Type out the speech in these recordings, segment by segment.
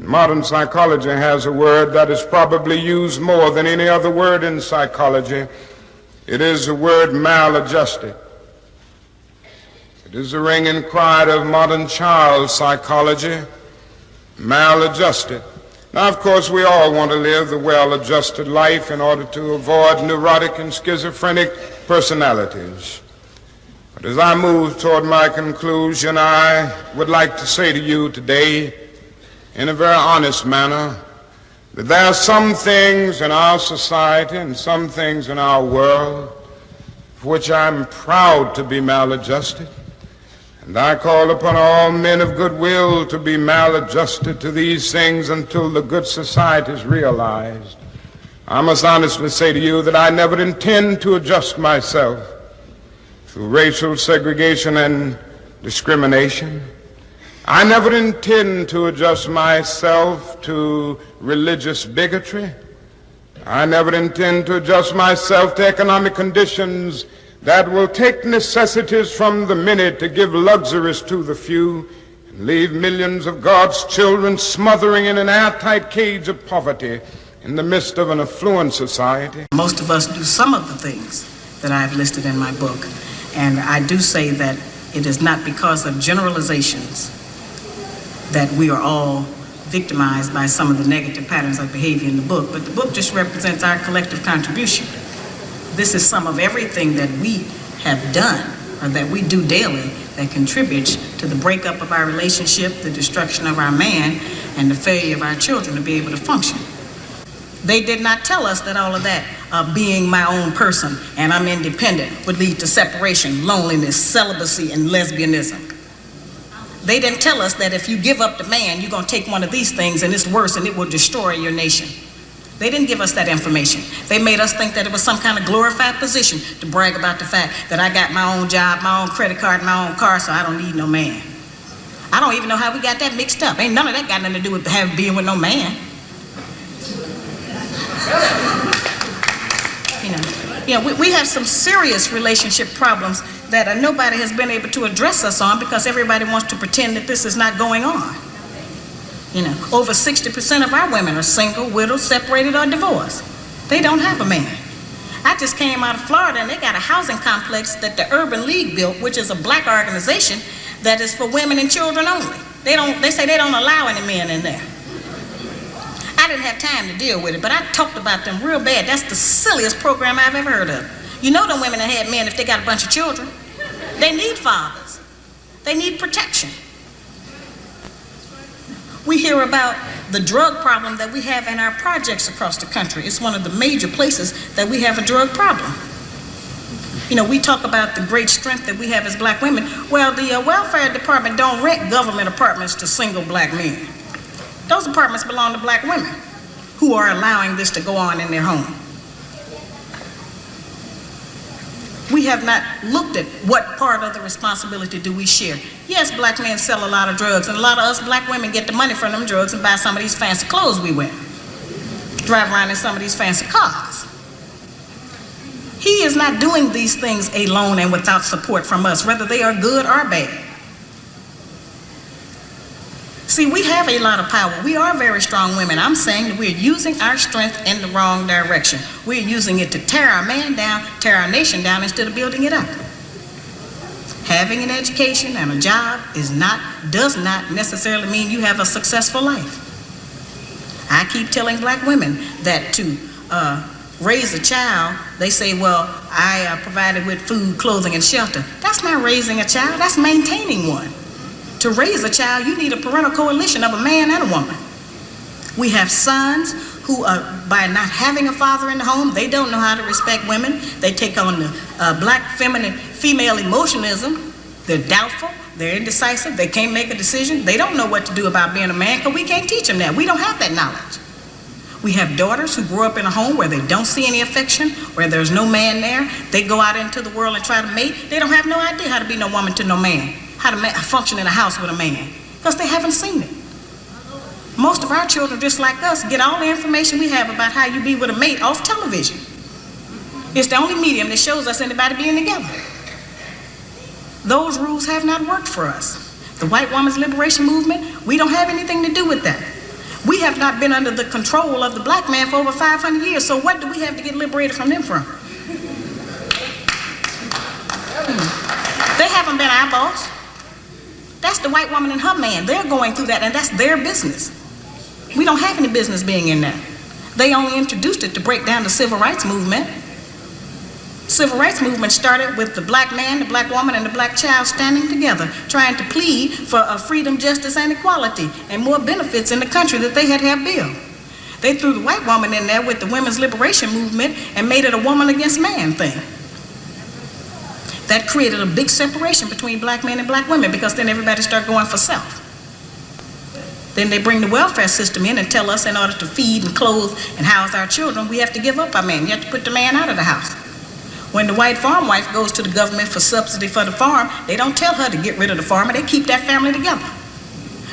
Modern psychology has a word that is probably used more than any other word in psychology. It is the word maladjusted. It is the ringing cry of modern child psychology, maladjusted. Now, of course, we all want to live the well-adjusted life in order to avoid neurotic and schizophrenic personalities. But as I move toward my conclusion, I would like to say to you today, in a very honest manner, that there are some things in our society and some things in our world for which I'm proud to be maladjusted. And I call upon all men of goodwill to be maladjusted to these things until the good society is realized. I must honestly say to you that I never intend to adjust myself through racial segregation and discrimination. I never intend to adjust myself to religious bigotry. I never intend to adjust myself to economic conditions that will take necessities from the many to give luxuries to the few and leave millions of God's children smothering in an airtight cage of poverty in the midst of an affluent society. Most of us do some of the things that I've listed in my book, and I do say that it is not because of generalizations that we are all victimized by some of the negative patterns of behavior in the book, but the book just represents our collective contribution. This is some of everything that we have done or that we do daily that contributes to the breakup of our relationship, the destruction of our man, and the failure of our children to be able to function. They did not tell us that all of that, being my own person and I'm independent, would lead to separation, loneliness, celibacy, and lesbianism. They didn't tell us that if you give up the man, you're going to take one of these things and it's worse and it will destroy your nation. They didn't give us that information. They made us think that it was some kind of glorified position to brag about the fact that I got my own job, my own credit card, my own car, so I don't need no man. I don't even know how we got that mixed up. Ain't none of that got nothing to do with being with no man. We have some serious relationship problems that nobody has been able to address us on because everybody wants to pretend that this is not going on. Over 60% of our women are single, widowed, separated, or divorced. They don't have a man. I just came out of Florida and they got a housing complex that the Urban League built, which is a black organization that is for women and children only. They say they don't allow any men in there. I didn't have time to deal with it, but I talked about them real bad. That's the silliest program I've ever heard of. You know them women that had men if they got a bunch of children. They need fathers. They need protection. We hear about the drug problem that we have in our projects across the country. It's one of the major places that we have a drug problem. We talk about the great strength that we have as black women. Well, the welfare department don't rent government apartments to single black men. Those apartments belong to black women who are allowing this to go on in their home. We have not looked at what part of the responsibility do we share. Yes, black men sell a lot of drugs, and a lot of us black women get the money from them drugs and buy some of these fancy clothes we wear. Drive around in some of these fancy cars. He is not doing these things alone and without support from us, whether they are good or bad. See, we have a lot of power. We are very strong women. I'm saying that we're using our strength in the wrong direction. We're using it to tear our man down, tear our nation down instead of building it up. Having an education and a job does not necessarily mean you have a successful life. I keep telling black women that to raise a child, they say, well, I provided with food, clothing, and shelter. That's not raising a child, that's maintaining one. To raise a child, you need a parental coalition of a man and a woman. We have sons who, by not having a father in the home, they don't know how to respect women. They take on the black female emotionalism. They're doubtful, they're indecisive, they can't make a decision. They don't know what to do about being a man because we can't teach them that. We don't have that knowledge. We have daughters who grow up in a home where they don't see any affection, where there's no man there. They go out into the world and try to mate. They don't have no idea how to be no woman to no man. How to function in a house with a man, because they haven't seen it. Most of our children, just like us, get all the information we have about how you be with a mate off television. It's the only medium that shows us anybody being together. Those rules have not worked for us. The white woman's liberation movement, we don't have anything to do with that. We have not been under the control of the black man for over 500 years, so what do we have to get liberated from them from? They haven't been our boss. That's the white woman and her man. They're going through that, and that's their business. We don't have any business being in that. They only introduced it to break down the civil rights movement. Civil rights movement started with the black man, the black woman, and the black child standing together, trying to plead for freedom, justice, and equality, and more benefits in the country that they had to have built. They threw the white woman in there with the women's liberation movement and made it a woman against man thing. That created a big separation between black men and black women, because then everybody started going for self. Then they bring the welfare system in and tell us in order to feed and clothe and house our children, we have to give up our man. You have to put the man out of the house. When the white farm wife goes to the government for subsidy for the farm, they don't tell her to get rid of the farmer, they keep that family together.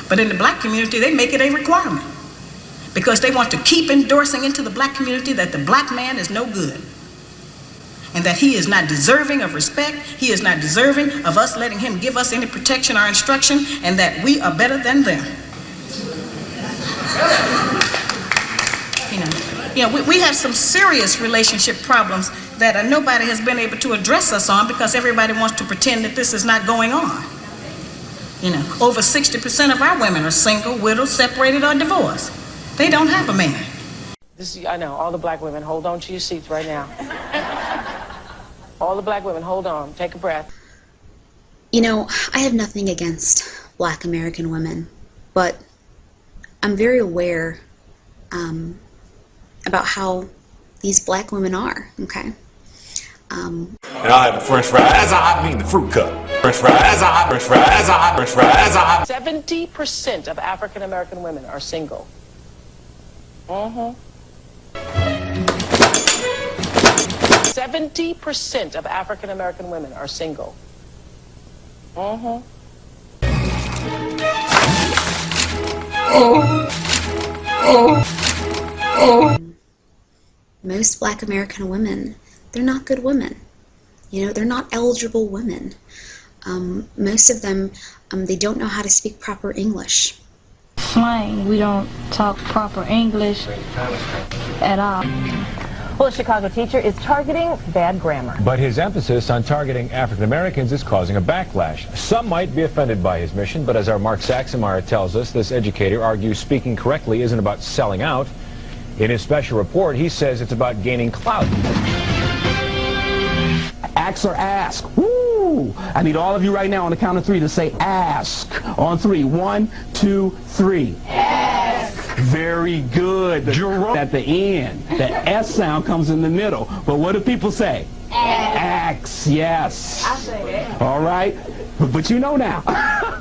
But in the black community, they make it a requirement, because they want to keep endorsing into the black community that the black man is no good, and that he is not deserving of respect, he is not deserving of us letting him give us any protection or instruction, and that we are better than them. We have some serious relationship problems that nobody has been able to address us on, because everybody wants to pretend that this is not going on. Over 60% of our women are single, widowed, separated, or divorced. They don't have a man. I know, all the black women, hold on to your seats right now. All the black women, hold on, take a breath. I have nothing against black American women, but I'm very aware about how these black women are, okay? And I'll have the french fries, I mean the fruit cup. French fries, french fries, french fries. 70% of African American women are single. 70% of African American women are single. Most black American women, they're not good women. They're not eligible women. Most of them, they don't know how to speak proper English. Slang, we don't talk proper English at all. Well, a Chicago teacher is targeting bad grammar. But his emphasis on targeting African Americans is causing a backlash. Some might be offended by his mission, but as our Mark Saxemeyer tells us, this educator argues speaking correctly isn't about selling out. In his special report, he says it's about gaining clout. Ask or ask. Woo! I need all of you right now on the count of three to say ask. On three. 1, 2, 3. Ask. Very good. At the end, the S sound comes in the middle. But what do people say? Ax. Yes. I say that. All right. But you know now.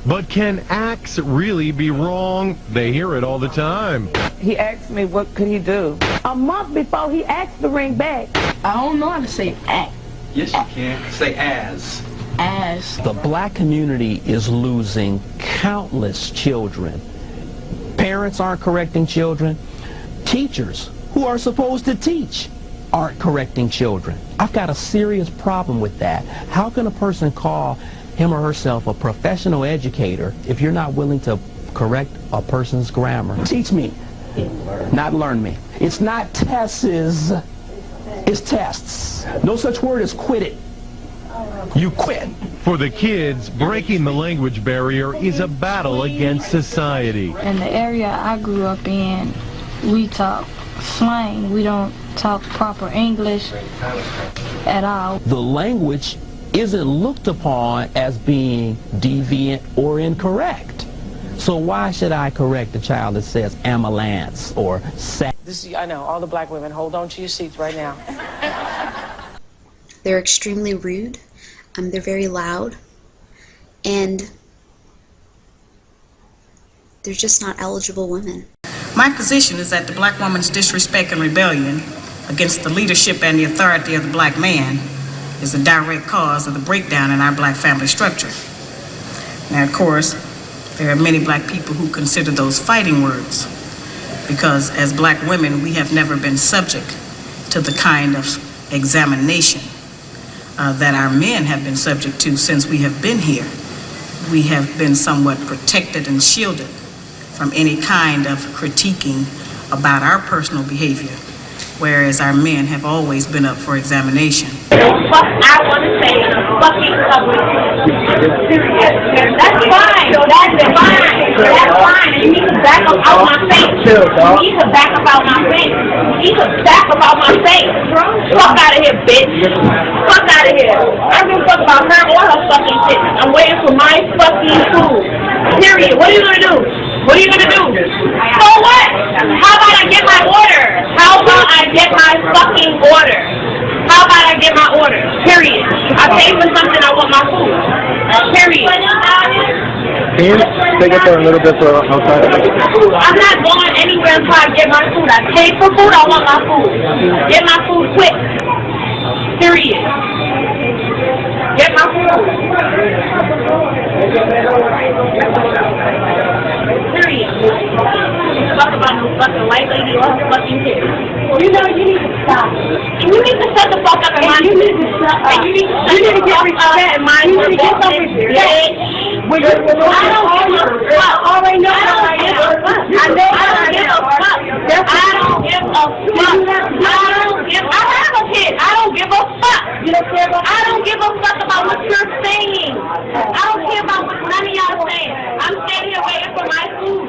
But can ax really be wrong? They hear it all the time. He asked me what could he do. A month before he asked to ring back. I don't know how to say act. Yes, you can. Say as. As. The black community is losing countless children. Parents aren't correcting children. Teachers who are supposed to teach aren't correcting children. I've got a serious problem with that. How can a person call him or herself a professional educator if you're not willing to correct a person's grammar? Teach me, not learn me. It's not tests, it's tests. No such word as quit it. You quit. For the kids, breaking the language barrier is a battle against society. In the area I grew up in, we talk slang. We don't talk proper English at all. The language isn't looked upon as being deviant or incorrect. So why should I correct a child that says ambulance or sack? I know, all the black women, hold on to your seats right now. They're extremely rude. They're very loud. And they're just not eligible women. My position is that the black woman's disrespect and rebellion against the leadership and the authority of the black man is a direct cause of the breakdown in our black family structure. Now, of course, there are many black people who consider those fighting words, because as black women, we have never been subject to the kind of examination that our men have been subject to since we have been here. We have been somewhat protected and shielded from any kind of critiquing about our personal behavior, whereas our men have always been up for examination. Fuck, I want to say fucking public. That's fine. That's fine. That's fine. You need to back up out my face. You need to back up out my face. You need to back up out my face. Fuck out of here, bitch. Fuck out of here. I don't give a fuck about her or her fucking shit. I'm waiting for my fucking food. Period. What are you gonna do? What are you gonna do? So what? How about I get my order? How about I get my fucking order? How about I get my order? Period. I paid for something, I want my food. Period. Can you take it there a little bit so outside? I'm not going anywhere until I get my food. I paid for food, I want my food. Get my food quick. Period. Get my food. Period. Talk about no fucking white lady or fucking kid. You know you need to stop. You need to shut the fuck up and mind you need to shut up. And you need to get respect and mind you need to get some respect. I don't give a fuck. Already know I don't give a fuck. I don't give a fuck. I don't give a fuck. I have a kid. I don't give a fuck. I don't give a fuck about what you're saying. I don't care about what none of y'all saying. I'm standing here waiting for my food.